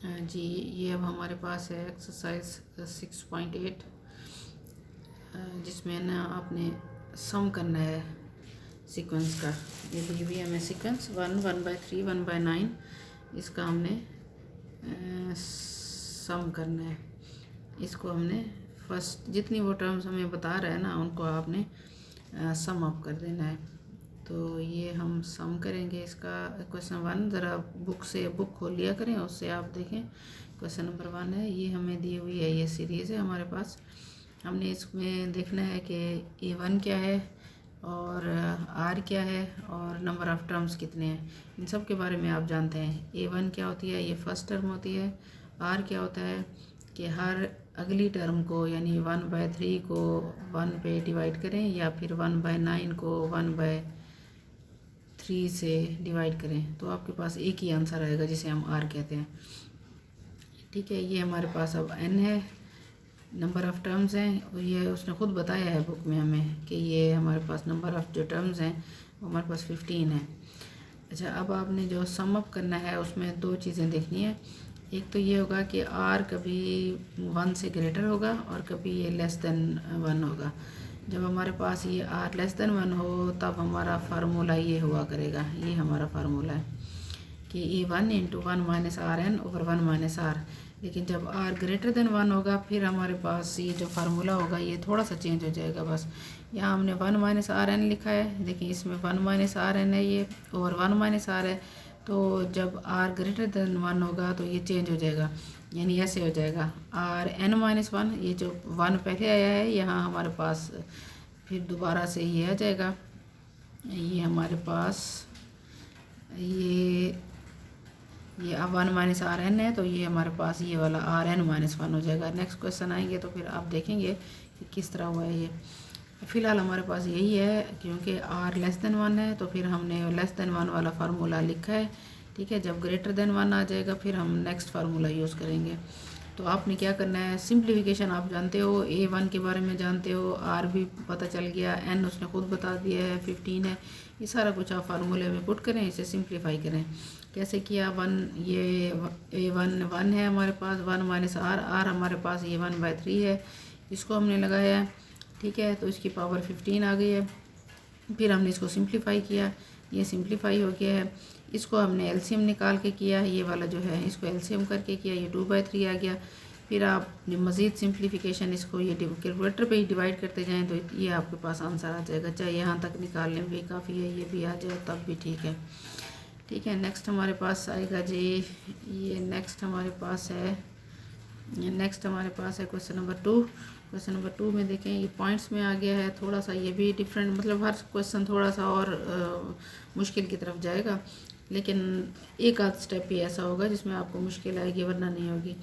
जी, ये अब हमारे पास है एक्सरसाइज 6.8, जिसमें ना आपने सम करना है सीक्वेंस का। ये दी हुई है हमें सीक्वेंस 1/3 1/9, इसका हमने सम करना है। इसको हमने फर्स्ट जितनी वो टर्म्स हमें बता रहे हैं ना, उनको आपने सम अप कर देना है। तो ये हम सम करेंगे इसका। क्वेश्चन 1 ज़रा बुक खोल लिया करें, उससे आप देखें। क्वेश्चन नंबर 1 है, ये हमें दी हुई है, ये सीरीज़ है हमारे पास। हमने इसमें देखना है कि A1 क्या है और R क्या है और नंबर ऑफ़ टर्म्स कितने हैं। इन सब के बारे में आप जानते हैं। A1 क्या होती है, ये फर्स्ट टर्म होती है। R क्या होता है कि हर अगली टर्म को यानी 1/3 को 1 पे डिवाइड करें या फिर 1/9 को 1/3 से डिवाइड करें, तो आपके पास एक ही आंसर आएगा जिसे हम R कहते हैं। ठीक है, ये हमारे पास अब n है, नंबर ऑफ़ टर्म्स हैं, और ये उसने ख़ुद बताया है बुक में हमें कि ये हमारे पास नंबर ऑफ़ जो टर्म्स हैं वो हमारे पास 15 है। अच्छा, अब आपने जो सम अप करना है उसमें दो चीज़ें देखनी है। एक तो ये होगा कि R कभी 1 से ग्रेटर होगा और कभी ये लेस देन 1 होगा। जब हमारे पास ये R लेस देन 1 हो तब हमारा फार्मूला ये हुआ करेगा, ये हमारा फार्मूला है कि A1 × 1 - Rn / 1 - R। लेकिन जब R ग्रेटर देन 1 होगा फिर हमारे पास ये जो फार्मूला होगा ये थोड़ा सा चेंज हो जाएगा। बस यहाँ हमने 1 - Rn लिखा है, देखिए इसमें 1 - Rn है ये, और 1 - R है। तो जब R ग्रेटर देन 1 होगा तो ये चेंज हो जाएगा, यानी ऐसे हो जाएगा Rn-1। ये जो 1 पहले आया है यहाँ हमारे पास फिर दोबारा से ये आ जाएगा। ये हमारे पास ये अब 1 - Rn है, तो ये हमारे पास ये वाला Rn-1 हो जाएगा। नेक्स्ट क्वेश्चन आएंगे तो फिर आप देखेंगे कि किस तरह हुआ है ये। फ़िलहाल हमारे पास यही है, क्योंकि R लेस देन 1 है तो फिर हमने लेस देन 1 वाला फार्मूला लिखा है। ठीक है, जब ग्रेटर देन 1 आ जाएगा फिर हम नेक्स्ट फार्मूला यूज़ करेंगे। तो आपने क्या करना है, सिंप्लीफिकेशन आप जानते हो, A1 के बारे में जानते हो, R भी पता चल गया, N उसने खुद बता दिया है 15 है। ये सारा कुछ आप फार्मूले में पुट करें, इसे सिंप्लीफाई करें। कैसे किया, ये A1 1 है हमारे पास, 1 - R हमारे पास ये 1/3 है, इसको हमने लगाया। ठीक है, तो इसकी पावर 15 आ गई है। फिर हमने इसको सिंप्लीफाई किया, ये सिंप्लीफाई हो गया है। इसको हमने एलसीएम निकाल के किया, ये वाला जो है इसको एलसीएम करके किया, ये 2/3 आ गया। फिर आप मज़ीद सिंप्लीफिकेशन इसको ये कैलकुलेटर पे ही डिवाइड करते जाएं तो ये आपके पास आंसर आ जाएगा। चाहे यहाँ तक निकालने में भी काफ़ी है, ये भी आ जाए तब भी ठीक है। ठीक है, नेक्स्ट हमारे पास आएगा जी, ये नेक्स्ट हमारे पास है क्वेश्चन नंबर 2। क्वेश्चन नंबर 2 में देखें ये पॉइंट्स में आ गया है, थोड़ा सा ये भी डिफरेंट, मतलब हर क्वेश्चन थोड़ा सा और मुश्किल की तरफ जाएगा, लेकिन एक आध स्टेप ही ऐसा होगा जिसमें आपको मुश्किल आएगी, वरना नहीं होगी।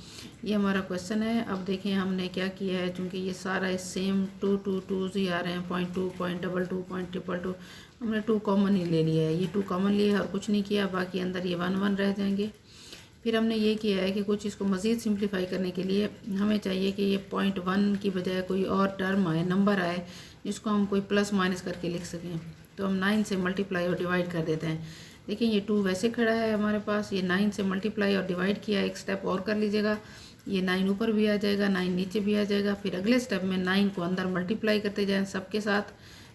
ये हमारा क्वेश्चन है। अब देखें हमने क्या किया है, चूँकि ये सारा सेम 2 ही आ रहे हैं, 0.2 0.22 0.222, हमने 2 कॉमन ही ले लिया है। ये 2 कॉमन लिए और कुछ नहीं किया, बाकी अंदर ये 1 1 रह जाएंगे। फिर हमने ये किया है कि कुछ इसको मज़ीद सिंप्लीफाई करने के लिए हमें चाहिए कि ये 0.1 की बजाय कोई और टर्म आए, नंबर आए, जिसको हम कोई प्लस माइनस करके लिख सकें। तो हम 9 से मल्टीप्लाई और डिवाइड कर देते हैं। देखिए ये 2 वैसे खड़ा है हमारे पास, ये 9 से मल्टीप्लाई और डिवाइड किया, एक स्टेप और कर लीजिएगा, ये 9 ऊपर भी आ जाएगा, 9 नीचे भी आ जाएगा। फिर अगले स्टेप में 9 को अंदर मल्टीप्लाई करते जाएँ सबके साथ,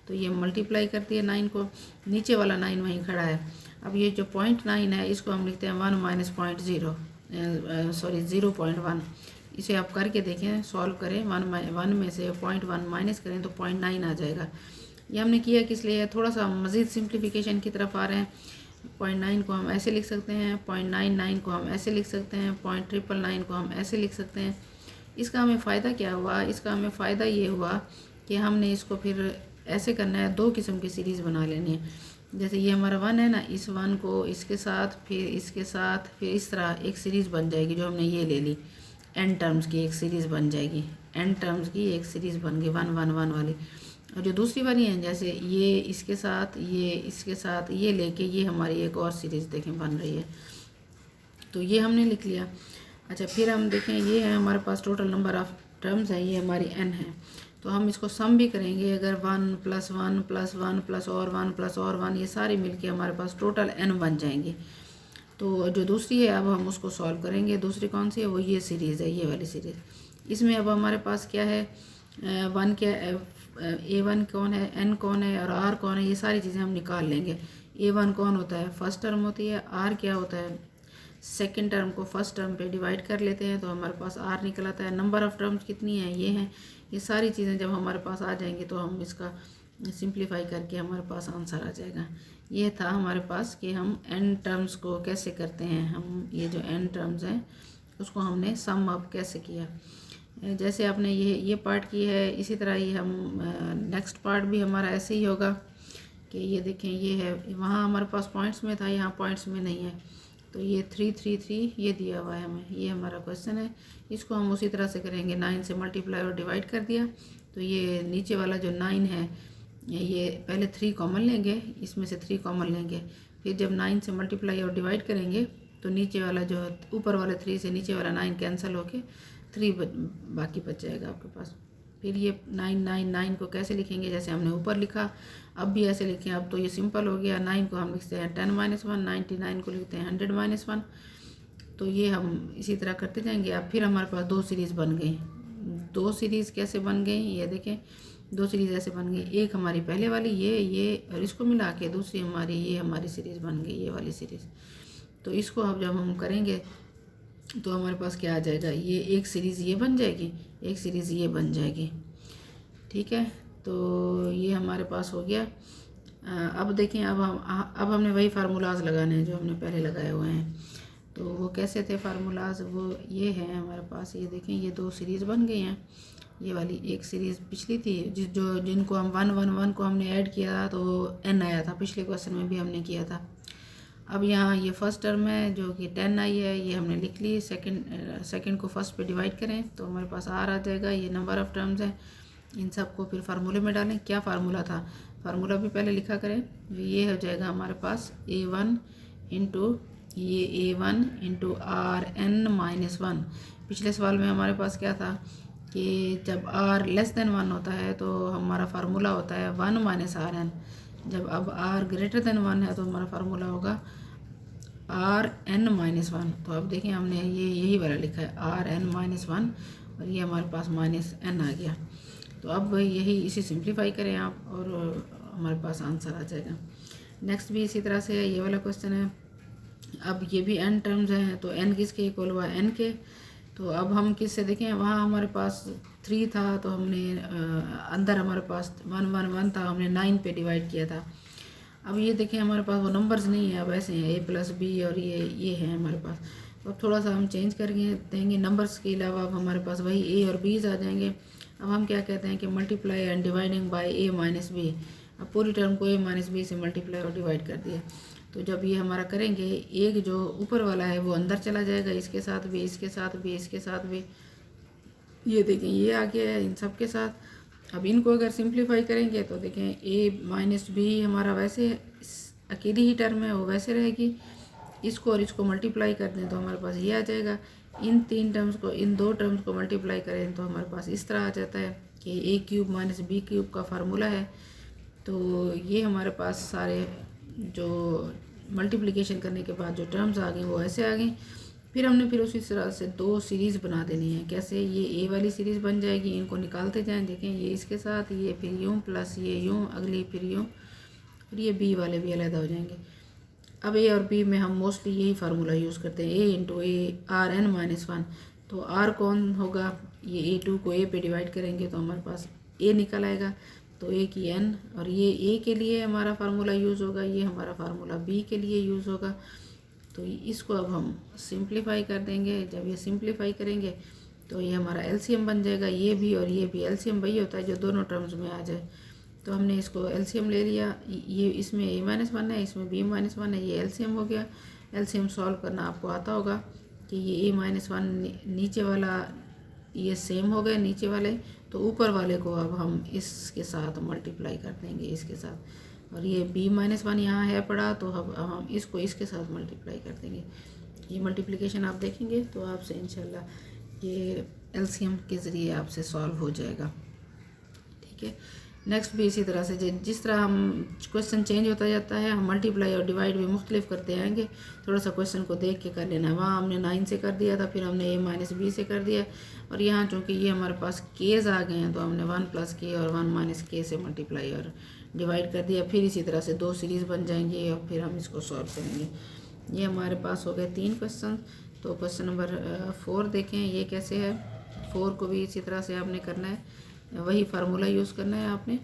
तो ये मल्टीप्लाई करती है 9 को, नीचे वाला 9 वहीं खड़ा है। अब ये जो 0.9 है इसको हम लिखते हैं 1 - 0.1। इसे आप करके देखें, सॉल्व करें, 1 में से 0.1 माइनस करें तो 0.9 आ जाएगा। ये हमने किया किस लिए, थोड़ा सा मज़ीद सिंप्लीफिकेशन की तरफ आ रहे हैं। 0.9 को हम ऐसे लिख सकते हैं, 0.99 को हम ऐसे लिख सकते हैं, 0.999 को हम ऐसे लिख सकते हैं। इसका हमें फ़ायदा क्या हुआ, इसका हमें फ़ायदा ये हुआ कि हमने इसको फिर ऐसे करना है, 2 किस्म की सीरीज़ बना लेनी है। जैसे ये हमारा 1 है ना, इस 1 को इसके साथ, फिर इसके साथ, फिर इस तरह एक सीरीज़ बन जाएगी। जो हमने ये ले ली, n टर्म्स की एक सीरीज़ बन जाएगी, n टर्म्स की एक सीरीज़ बन गई 1 1 1 वाली। और जो दूसरी वाली हैं, जैसे ये इसके साथ, ये इसके साथ, ये लेके ये हमारी एक और सीरीज़ देखें बन रही है, तो ये हमने लिख लिया। अच्छा, फिर हम देखें, ये है हमारे पास टोटल नंबर ऑफ़ टर्म्स है, ये हमारी n है। तो हम इसको सम भी करेंगे, अगर 1 + 1 + 1 + और 1 + और 1, ये सारी मिलके हमारे पास टोटल n बन जाएंगी। तो जो दूसरी है अब हम उसको सॉल्व करेंगे। दूसरी कौन सी है, वो ये सीरीज़ है, ये वाली सीरीज़। इसमें अब हमारे पास क्या है, वन क्या, A1 कौन है, N कौन है और R कौन है, ये सारी चीज़ें हम निकाल लेंगे। A1 कौन होता है, फर्स्ट टर्म होती है। R क्या होता है, सेकंड टर्म को फर्स्ट टर्म पे डिवाइड कर लेते हैं तो हमारे पास R निकल आता है। नंबर ऑफ़ टर्म्स कितनी है, ये हैं। ये सारी चीज़ें जब हमारे पास आ जाएंगी तो हम इसका सिंप्लीफाई करके हमारे पास आंसर आ जाएगा। ये था हमारे पास कि हम n टर्म्स को कैसे करते हैं। हम ये जो n टर्म्स हैं उसको हमने सम अप कैसे किया, जैसे आपने ये पार्ट की है, इसी तरह ये हम नेक्स्ट पार्ट भी हमारा ऐसे ही होगा कि ये देखें, ये है, वहाँ हमारे पास पॉइंट्स में था, यहाँ पॉइंट्स में नहीं है। तो ये 3 3 3 ये दिया हुआ है हमें, ये हमारा क्वेश्चन है। इसको हम उसी तरह से करेंगे, 9 से मल्टीप्लाई और डिवाइड कर दिया। तो ये नीचे वाला जो 9 है, ये पहले 3 कॉमन लेंगे, इसमें से 3 कॉमन लेंगे, फिर जब 9 से मल्टीप्लाई और डिवाइड करेंगे तो नीचे वाला जो ऊपर वाले 3 से नीचे वाला 9 कैंसिल होके 3 बाकी बच जाएगा आपके पास। फिर ये 9 को कैसे लिखेंगे, जैसे हमने ऊपर लिखा अब भी ऐसे लिखें। अब तो ये सिंपल हो गया, 9 को हम लिखते हैं 10 - 1, 99 को लिखते हैं 100 - 1। तो ये हम इसी तरह करते जाएंगे। अब फिर हमारे पास 2 सीरीज़ बन गई। 2 सीरीज़ कैसे बन गई, ये देखें, 2 सीरीज़ ऐसे बन गई। एक हमारी पहले वाली ये और इसको मिला के दूसरी हमारी ये हमारी सीरीज़ बन गई, ये वाली सीरीज़। तो इसको अब जब हम करेंगे तो हमारे पास क्या आ जाएगा, ये एक सीरीज़ ये बन जाएगी, एक सीरीज़ ये बन जाएगी। ठीक है, तो ये हमारे पास हो गया। अब देखें, अब हमने वही फार्मूलाज लगाने हैं जो हमने पहले लगाए हुए हैं। तो वो कैसे थे फार्मूलाज, वो ये हैं हमारे पास। ये देखें, ये 2 सीरीज़ बन गई हैं। ये वाली एक सीरीज़ पिछली थी जिनको हम 1 1 1 को हमने ऐड किया था तो n आया था, पिछले क्वेश्चन में भी हमने किया था। अब यहाँ ये फर्स्ट टर्म है जो कि 10 आई है, ये हमने लिख ली। सेकंड को फर्स्ट पे डिवाइड करें तो हमारे पास R आ जाएगा। ये नंबर ऑफ़ टर्म्स है, इन सब को फिर फार्मूले में डालें। क्या फार्मूला था, फार्मूला भी पहले लिखा करें। ये हो जाएगा हमारे पास A1 इंटू RN-1। पिछले सवाल में हमारे पास क्या था कि जब R < 1 होता है तो हमारा फार्मूला होता है 1 - RN। जब अब R > 1 है तो हमारा फार्मूला होगा RN-1। तो अब देखें, हमने यही वाला लिखा है RN-1 और ये हमारे पास -n आ गया। तो अब यही इसे सिंप्लीफाई करें आप और हमारे पास आंसर आ जाएगा। नेक्स्ट भी इसी तरह से है, ये वाला क्वेश्चन है। अब ये भी n टर्म्स हैं, तो n किसके इक्वल हुआ, n के। तो अब हम किससे देखें, वहाँ हमारे पास 3 था तो हमने अंदर हमारे पास 1 1 1 था, हमने 9 पे डिवाइड किया था। अब ये देखें, हमारे पास वो नंबर्स नहीं है, अब ऐसे हैं A + B और ये है हमारे पास। तो अब थोड़ा सा हम चेंज करके देंगे नंबर्स के अलावा, अब हमारे पास वही A और B's आ जाएंगे। अब हम क्या कहते हैं कि multiply and dividing by A - B। अब पूरी टर्म को A - B से मल्टीप्लाई और डिवाइड कर दिया। तो जब ये हमारा करेंगे, एक जो ऊपर वाला है वो अंदर चला जाएगा, इसके साथ भी, इसके साथ भी, इसके साथ भी। ये देखें, ये आ गया है इन सब के साथ। अब इनको अगर सिंप्लीफाई करेंगे तो देखें A - B हमारा वैसे अकेली ही टर्म है, वो वैसे रहेगी। इसको और इसको मल्टीप्लाई कर दें तो हमारे पास ये आ जाएगा। इन 3 टर्म्स को, इन 2 टर्म्स को मल्टीप्लाई करें तो हमारे पास इस तरह आ जाता है कि A³ - B³ का फार्मूला है। तो ये हमारे पास सारे जो मल्टीप्लिकेशन करने के बाद जो टर्म्स आ गई वो ऐसे आ गई। फिर हमने फिर उसी तरह से 2 सीरीज़ बना देनी है। कैसे, ये A वाली सीरीज़ बन जाएगी, इनको निकालते जाएं। देखें, ये इसके साथ, ये फिर यूँ प्लस ये यूँ, अगली फिर यूँ, फिर ये B वाले भी अलग हो जाएंगे। अब A और B में हम मोस्टली यही फार्मूला यूज़ करते हैं, A × A RN-1। तो R कौन होगा, ये A2 को A पे डिवाइड करेंगे तो हमारे पास A निकल आएगा। तो A की n, और ये A के लिए हमारा फार्मूला यूज़ होगा, ये हमारा फार्मूला B के लिए यूज़ होगा। तो इसको अब हम सिंप्लीफाई कर देंगे। जब ये सिंप्लीफाई करेंगे तो ये हमारा LCM बन जाएगा। ये भी और ये भी, LCM वही होता है जो दोनों टर्म्स में आ जाए। तो हमने इसको LCM ले लिया। ये इसमें A - 1 है, इसमें B - 1 है, ये LCM हो गया। LCM सॉल्व करना आपको आता होगा कि ये A - 1 नीचे वाला ये सेम हो गए नीचे वाले, तो ऊपर वाले को अब हम इसके साथ मल्टीप्लाई कर देंगे, इसके साथ। और ये B - 1 यहाँ है पड़ा, तो अब हम इसको इसके साथ मल्टीप्लाई कर देंगे। ये मल्टीप्लिकेशन आप देखेंगे तो आपसे इंशाल्लाह ये LCM के ज़रिए आपसे सॉल्व हो जाएगा। ठीक है, नेक्स्ट भी इसी तरह से जिस तरह हम क्वेश्चन चेंज होता जाता है हम मल्टीप्लाई और डिवाइड भी मुख्तलिफ करते आएंगे। थोड़ा सा क्वेश्चन को देख के कर लेना है। वहाँ हमने 9 से कर दिया था, फिर हमने a-b से कर दिया, और यहाँ चूँकि ये हमारे पास केज आ गए हैं तो हमने 1 + k और 1 - k से मल्टीप्लाई और डिवाइड कर दिया। फिर इसी तरह से 2 सीरीज़ बन जाएंगी और फिर हम इसको सॉल्व करेंगे। ये हमारे पास हो गए 3 क्वेश्चन। तो क्वेश्चन नंबर 4 देखें, ये कैसे है। 4 को भी इसी तरह से आपने करना है, वही फार्मूला यूज़ करना है आपने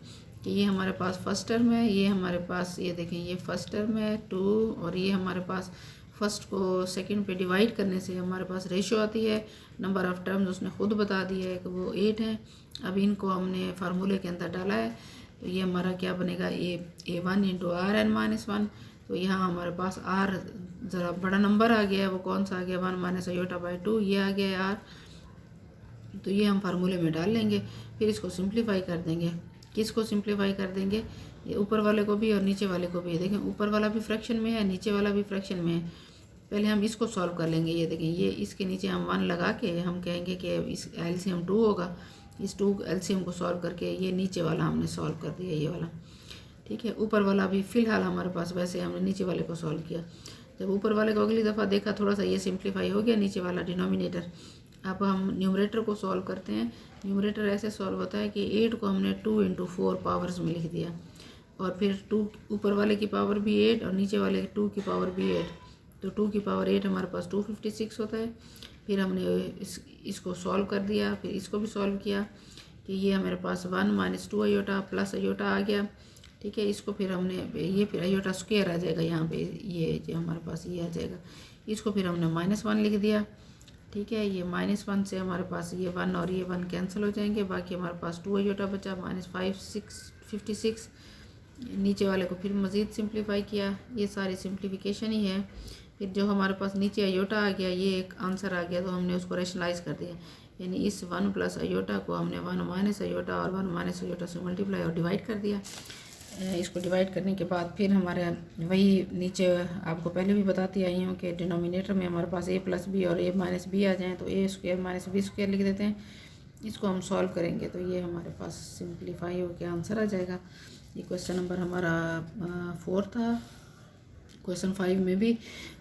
कि ये हमारे पास फर्स्ट टर्म है, ये हमारे पास ये देखें ये फर्स्ट टर्म है 2, और ये हमारे पास फर्स्ट को सेकंड पे डिवाइड करने से हमारे पास रेशो आती है। नंबर ऑफ़ टर्म्स उसने खुद बता दिया है कि वो 8 है। अब इनको हमने फार्मूले के अंदर डाला है तो ये हमारा क्या बनेगा, a1 × Rn-1। तो यहाँ हमारे पास r ज़रा बड़ा नंबर आ गया है, वो कौन सा आ गया 1 - i/2, ये आ गया है r। तो ये हम फार्मूले में डाल लेंगे, फिर इसको सिंप्लीफाई कर देंगे। किसको सिंप्लीफाई कर देंगे, ये ऊपर वाले को भी और नीचे वाले को भी। देखें ऊपर वाला भी फ्रैक्शन में है, नीचे वाला भी फ्रैक्शन में है। पहले हम इसको सॉल्व कर लेंगे। ये देखें ये इसके नीचे हम 1 लगा के हम कहेंगे कि इस एलसीएम 2 होगा। इस 2 एलसीएम को सॉल्व करके ये नीचे वाला हमने सॉल्व कर दिया, ये वाला। ठीक है, ऊपर वाला भी फ़िलहाल हमारे पास, वैसे हमने नीचे वाले को सॉल्व किया। जब ऊपर वाले को अगली दफ़ा देखा थोड़ा सा ये सिंप्लीफाई हो गया, नीचे वाला डिनोमिनेटर। अब हम न्यूमरेटर को सॉल्व करते हैं। न्यूमरेटर ऐसे सॉल्व होता है कि 8 को हमने 2 × 4 पावर्स में लिख दिया, और फिर 2 ऊपर वाले की पावर भी 8 और नीचे वाले 2 की पावर भी 8। तो 2 की पावर 8 हमारे पास 256 होता है। फिर हमने इसको सॉल्व कर दिया, फिर इसको भी सॉल्व किया कि ये हमारे पास 1 - 2 आयोटा प्लस आयोटा आ गया। ठीक है, इसको फिर हमने ये फिर आयोटा स्क्वायर आ जाएगा यहाँ पे, ये जो हमारे पास ये आ जाएगा। इसको फिर हमने -1 लिख दिया। ठीक है, ये -1 से हमारे पास ये 1 और ये 1 कैंसिल हो जाएंगे, बाकी हमारे पास 2 आयोटा बचा -56। नीचे वाले को फिर मज़ीद सिंप्लीफाई किया, ये सारी सिंप्लीफिकेशन ही है। फिर जो हमारे पास नीचे आयोटा आ गया, ये एक आंसर आ गया, तो हमने उसको रेशनलाइज कर दिया। यानी इस 1 + आयोटा को हमने 1 - आयोटा और 1 - आयोटा से मल्टीप्लाई और डिवाइड कर दिया। इसको डिवाइड करने के बाद फिर हमारे वही नीचे आपको पहले भी बताती आई हूँ कि डिनोमिनेटर में हमारे पास a + b और a - b आ जाएँ तो a² - b² लिख देते हैं। इसको हम सॉल्व करेंगे तो ये हमारे पास सिंप्लीफाई होकर आंसर आ जाएगा। ये क्वेश्चन नंबर हमारा 4 था। क्वेश्चन 5 में भी,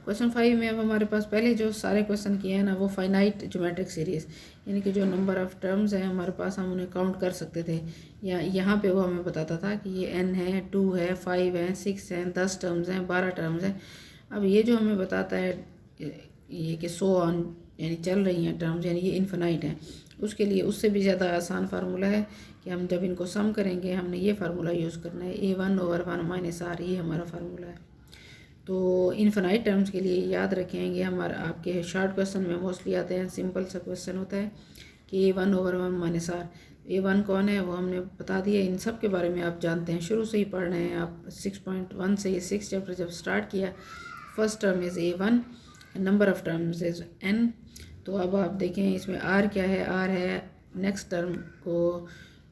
क्वेश्चन 5 में अब हमारे पास पहले जो सारे क्वेश्चन किए हैं ना, वो फाइनाइट ज्योमेट्रिक सीरीज़, यानी कि जो नंबर ऑफ़ टर्म्स हैं हमारे पास हम उन्हें काउंट कर सकते थे। या यहाँ पे वो हमें बताता था कि ये n है, 2 है, 5 है, 6 हैं, 10 टर्म्स हैं, 12 टर्म्स हैं। अब ये जो हमें बताता है ये कि सो ऑन, यानी चल रही हैं टर्म्स, यानी ये इन्फिनाइट हैं, उसके लिए उससे भी ज़्यादा आसान फार्मूला है कि हम जब इनको सम करेंगे हमने ये फार्मूला यूज़ करना है, a1/1 - r, ये हमारा फार्मूला है। तो इन्फिनाइट टर्म्स के लिए याद रखेंगे, हमारे आपके शॉर्ट क्वेश्चन में मोस्टली आते हैं। सिंपल सा क्वेश्चन होता है कि a1/1 - r। a1 कौन है वो हमने बता दिया। इन सब के बारे में आप जानते हैं, शुरू से ही पढ़ रहे हैं आप। 6.1 से ये 6 चैप्टर जब स्टार्ट किया, first term is a1, number of terms is n। तो अब आप देखें इसमें r क्या है, r है नेक्स्ट टर्म को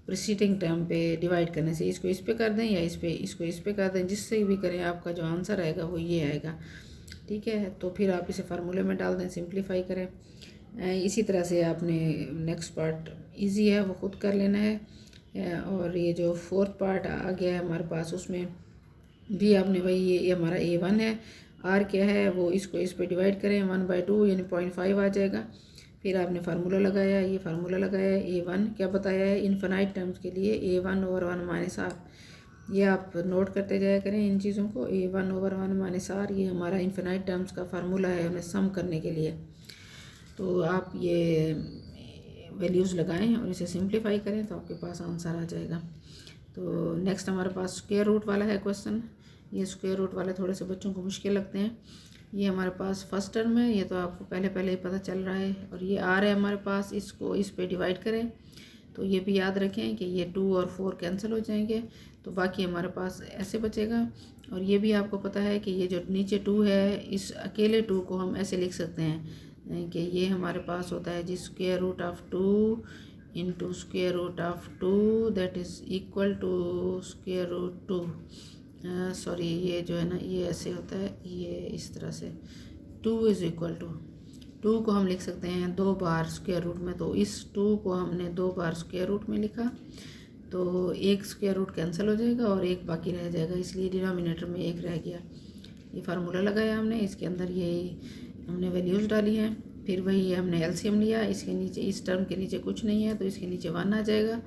प्रीसीडिंग टर्म पे डिवाइड करने से। इसको इस पे कर दें या इसको इस पे कर दें, जिससे भी करें आपका जो आंसर आएगा वो ये आएगा। ठीक है, तो फिर आप इसे फार्मूले में डाल दें, सिंप्लीफाई करें। इसी तरह से आपने नेक्स्ट पार्ट इजी है वो खुद कर लेना है। और ये जो 4th पार्ट आ गया है हमारे पास, उसमें भी आपने वही ये हमारा a1 है, r क्या है वो इसको इस पे डिवाइड करें, 1/2 यानी 0.5 आ जाएगा। फिर आपने फार्मूला लगाया, ये फार्मूला लगाया, a1 क्या बताया है इन्फिनाइट टर्म्स के लिए, a1/1 - r। ये आप नोट करते जाया करें इन चीज़ों को। a1/1 - r ये हमारा इन्फिनाइट टर्म्स का फार्मूला है उन्हें सम करने के लिए। तो आप ये वैल्यूज़ लगाएं और इसे सिंप्लीफाई करें तो आपके पास आंसर आ जाएगा। तो नेक्स्ट हमारे पास स्क्वायर रूट वाला है क्वेश्चन। ये स्क्वायर रूट वाले थोड़े से बच्चों को मुश्किल लगते हैं। ये हमारे पास फर्स्ट टर्म है, ये तो आपको पहले ही पता चल रहा है। और ये r है हमारे पास, इसको इस पे डिवाइड करें तो ये भी याद रखें कि ये 2 और 4 कैंसिल हो जाएंगे, तो बाकी हमारे पास ऐसे बचेगा। और ये भी आपको पता है कि ये जो नीचे 2 है, इस अकेले 2 को हम ऐसे लिख सकते हैं कि ये हमारे पास होता है जी square root of 2 into square root of 2 that is equal to square root 2। Sorry, ये जो है ना ये ऐसे होता है, ये इस तरह से 2 इज़ इक्वल टू 2 को हम लिख सकते हैं 2 बार स्क्वायर रूट में। तो इस 2 को हमने 2 बार स्क्वायर रूट में लिखा, तो एक स्क्वायर रूट कैंसिल हो जाएगा और एक बाकी रह जाएगा, इसलिए डिनोमिनेटर में एक रह गया। ये फार्मूला लगाया हमने, इसके अंदर ये हमने वैल्यूज़ डाली हैं, फिर वही हमने एलसीएम लिया। इसके नीचे, इस टर्म के नीचे कुछ नहीं है तो इसके नीचे 1 आ जाएगा,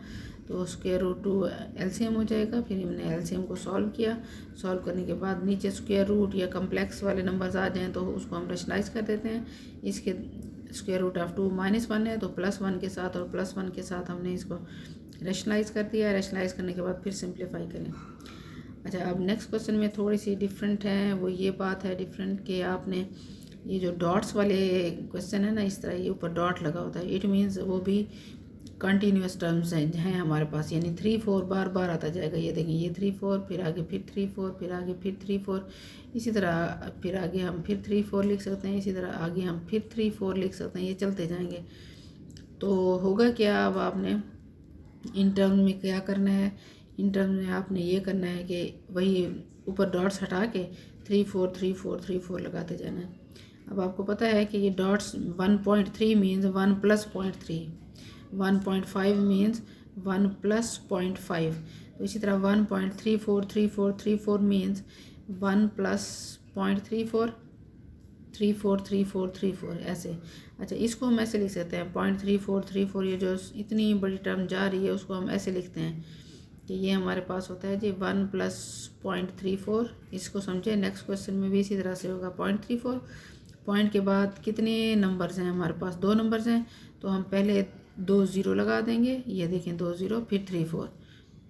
तो स्क्वायर रूट 2 एलसीएम हो जाएगा। फिर हमने एलसीएम को सॉल्व किया, सॉल्व करने के बाद नीचे स्क्वायर रूट या कम्प्लेक्स वाले नंबर्स आ जाएँ तो उसको हम रेशनलाइज कर देते हैं। इसके स्क्वायर रूट ऑफ 2 -1 है तो +1 के साथ और +1 के साथ हमने इसको रेशनलाइज कर दिया। रेशनलाइज करने के बाद फिर सिंप्लीफाई करें। अच्छा, अब नेक्स्ट क्वेश्चन में थोड़ी सी डिफरेंट है, वो ये बात है डिफरेंट कि आपने ये जो डॉट्स वाले क्वेश्चन है ना, इस तरह ये ऊपर डॉट लगा होता है, इट मीन्स वो भी कंटिन्यूस टर्म्स हैं हमारे पास, यानी 3 4 बार बार आता जाएगा। ये देखें, ये 3 4, फिर आगे फिर 3 4, फिर आगे फिर 3 4, इसी तरह फिर आगे हम फिर 3 4 लिख सकते हैं, इसी तरह आगे हम फिर 3 4 लिख सकते हैं, ये चलते जाएंगे। तो होगा क्या, अब आपने इन टर्म में क्या करना है, इन टर्म में आपने ये करना है कि वही ऊपर डॉट्स हटा के 3 4 3 4 3 4 लगाते जाना है। अब आपको पता है कि ये डॉट्स 1.3 मीन्स 1 + 0.3, 1.5 मीन्स 1 + 0.5, तो इसी तरह 1.343434 मीन्स 1 + 0.34 34 34 34 ऐसे। अच्छा, इसको हम ऐसे लिख सकते हैं 0.3434, ये जो इतनी बड़ी टर्म जा रही है उसको हम ऐसे लिखते हैं कि ये हमारे पास होता है जी 1 + 0.34। इसको समझे, नेक्स्ट क्वेश्चन में भी इसी तरह से होगा 0.34। पॉइंट के बाद कितने नंबर्स हैं हमारे पास, 2 नंबर्स हैं, तो हम पहले 2 0 लगा देंगे। ये देखें 2 0, फिर 3 4।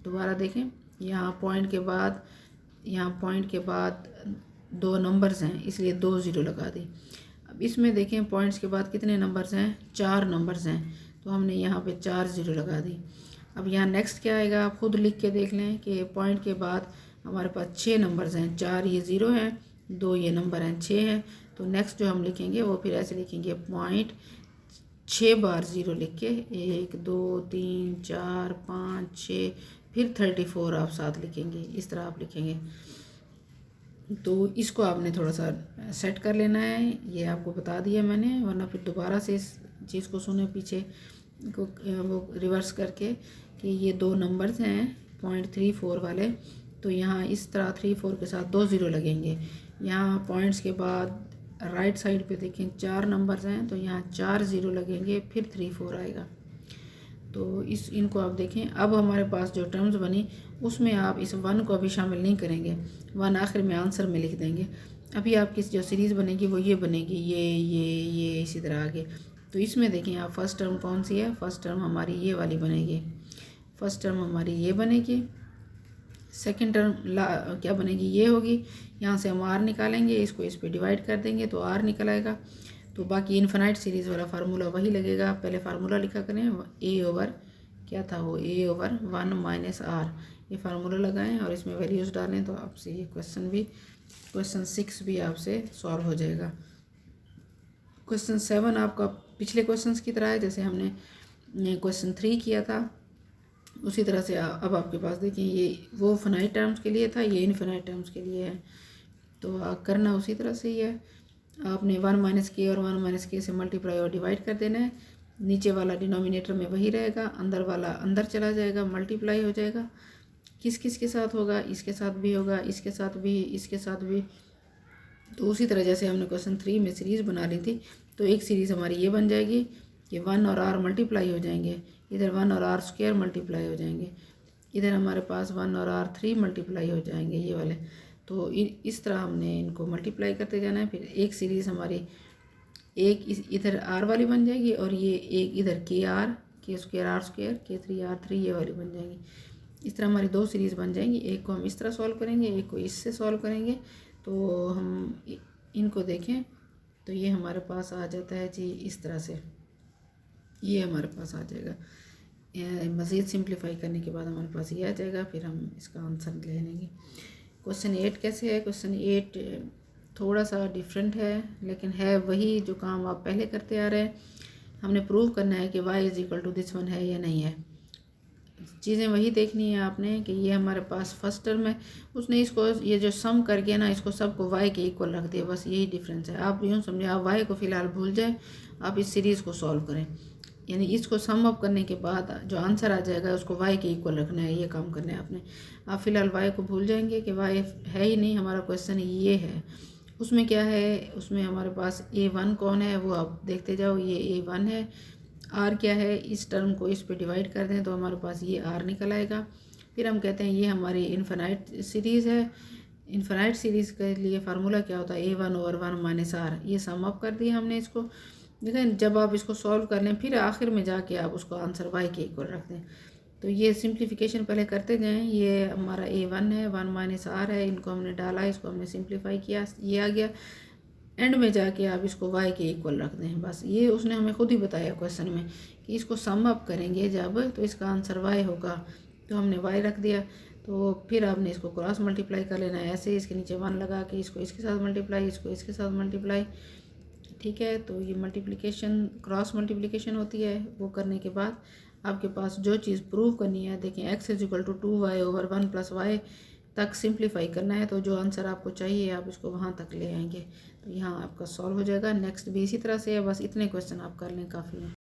दोबारा देखें, यहाँ पॉइंट के बाद 2 नंबर्स हैं, इसलिए 2 0 लगा दी। अब इसमें देखें पॉइंट्स के बाद कितने नंबर्स हैं, 4 नंबर्स हैं, तो हमने यहाँ पे 4 0 लगा दी। अब यहाँ नेक्स्ट क्या आएगा, आप खुद लिख के देख लें कि पॉइंट के बाद हमारे पास 6 नंबर्स हैं, 4 ये 0 हैं, 2 ये नंबर हैं, 6 हैं। तो नेक्स्ट जो हम लिखेंगे वो फिर ऐसे लिखेंगे 6 बार 0 लिख के 1 2 3 4 5 6, फिर 34 आप साथ लिखेंगे, इस तरह आप लिखेंगे। तो इसको आपने थोड़ा सा सेट कर लेना है, ये आपको बता दिया मैंने, वरना फिर दोबारा से इस चीज़ को सुने पीछे को वो रिवर्स करके कि ये 2 नंबर्स हैं 0.34 वाले, तो यहाँ इस तरह 3 4 के साथ 2 0 लगेंगे। यहाँ पॉइंट्स के बाद राइट साइड पे देखें 4 नंबर्स हैं, तो यहाँ 4 0 लगेंगे, फिर 3 4 आएगा। तो इनको आप देखें, अब हमारे पास जो टर्म्स बनी उसमें आप इस 1 को अभी शामिल नहीं करेंगे, 1 आखिर में आंसर में लिख देंगे। अभी आपकी जो सीरीज़ बनेगी वो ये बनेगी, ये इसी तरह आगे। तो इसमें देखें आप, फर्स्ट टर्म कौन सी है, फर्स्ट टर्म हमारी ये वाली बनेगी, फर्स्ट टर्म हमारी ये बनेगी। सेकंड टर्म क्या बनेगी, ये होगी। यहाँ से हम आर निकालेंगे, इसको इस पर डिवाइड कर देंगे तो आर निकल आएगा। तो बाकी इन्फिनाइट सीरीज़ वाला फार्मूला वही लगेगा। पहले फार्मूला लिखा करें, ए ओवर क्या था वो, ए ओवर 1 - आर, ये फार्मूला लगाएं और इसमें वैल्यूज़ डालें, तो आपसे ये क्वेश्चन 6 भी आपसे सॉल्व हो जाएगा। क्वेश्चन 7 आपका पिछले क्वेश्चंस की तरह है, जैसे हमने क्वेश्चन 3 किया था उसी तरह से। अब आपके पास देखिए, ये वो फाइनाइट टर्म्स के लिए था, ये इनफिनाइट टर्म्स के लिए है, तो करना उसी तरह से ही है। आपने 1 - k और 1 - k से मल्टीप्लाई और डिवाइड कर देना है। नीचे वाला डिनोमिनेटर में वही रहेगा, अंदर वाला अंदर चला जाएगा, मल्टीप्लाई हो जाएगा। किस किस के साथ होगा, इसके साथ भी होगा, इसके साथ भी, इसके साथ भी। तो उसी तरह जैसे हमने क्वेश्चन 3 में सीरीज़ बना ली थी, तो एक सीरीज़ हमारी ये बन जाएगी कि 1 और r मल्टीप्लाई हो जाएंगे, इधर 1 और r स्क्वायर मल्टीप्लाई हो जाएंगे, इधर हमारे पास 1 और r 3 मल्टीप्लाई हो जाएंगे, ये वाले। तो इस तरह हमने इनको मल्टीप्लाई करते जाना है। फिर एक सीरीज़ हमारी एक इधर r वाली बन जाएगी और ये एक इधर k square r square k3 r3 ये वाली बन जाएंगी। इस तरह हमारी 2 सीरीज़ बन जाएंगी। एक को हम इस तरह सॉल्व करेंगे, एक को इससे सॉल्व करेंगे। तो हम इनको देखें तो ये हमारे पास आ जाता है जी इस तरह से, ये हमारे पास आ जाएगा। मज़ीद सिंप्लीफाई करने के बाद हमारे पास ये आ जाएगा, फिर हम इसका आंसर ले लेंगे। क्वेश्चन 8 कैसे है, क्वेश्चन 8 थोड़ा सा डिफरेंट है, लेकिन है वही जो काम आप पहले करते आ रहे हैं। हमने प्रूव करना है कि y = दिस वन है या नहीं है। चीज़ें वही देखनी है आपने कि ये हमारे पास फर्स्ट टर्म है, उसने इसको ये जो सम कर गया ना, इसको सबको y के इक्वल रख दिया, बस यही डिफरेंस है। आप यूँ समझे, आप y को फ़िलहाल भूल जाए, आप इस सीरीज़ को सॉल्व करें। यानी इसको सम अप करने के बाद जो आंसर आ जाएगा उसको वाई के इक्वल रखना है। ये काम करना है आपने। आप फ़िलहाल वाई को भूल जाएंगे कि वाई है ही नहीं, हमारा क्वेश्चन ये है। उसमें क्या है, उसमें हमारे पास A1 कौन है वो आप देखते जाओ। ये A1 है। आर क्या है, इस टर्म को इस पे डिवाइड कर दें तो हमारे पास ये आर निकल आएगा। फिर हम कहते हैं ये हमारी इन्फिनाइट सीरीज़ है। इन्फिनाइट सीरीज़ के लिए फार्मूला क्या होता है, A1/1 - R। ये सम अप कर दिया हमने इसको। देखें जब आप इसको सॉल्व कर लें फिर आखिर में जाके आप उसको आंसर वाई के इक्वल रख दें। तो ये सिंप्लीफिकेशन पहले करते जाएं। ये हमारा A1 है, 1 - R है, इनको हमने डाला, इसको हमने सिंप्लीफाई किया, ये आ गया। एंड में जाके आप इसको वाई के इक्वल रख दें। बस ये उसने हमें खुद ही बताया क्वेश्चन में कि इसको सम अप करेंगे जब तो इसका आंसर वाई होगा, तो हमने वाई रख दिया। तो फिर आपने इसको क्रॉस मल्टीप्लाई कर लेना है, ऐसे इसके नीचे 1 लगा के इसको इसके साथ मल्टीप्लाई, इसको इसके साथ मल्टीप्लाई। ठीक है, तो ये मल्टीप्लिकेशन क्रॉस मल्टीप्लिकेशन होती है। वो करने के बाद आपके पास जो चीज़ प्रूव करनी है, देखें x = 2y/1 + y तक सिंप्लीफाई करना है। तो जो आंसर आपको चाहिए आप इसको वहाँ तक ले आएंगे, तो यहाँ आपका सॉल्व हो जाएगा। नेक्स्ट भी इसी तरह से है, बस इतने क्वेश्चन आप कर लें, काफ़ी है।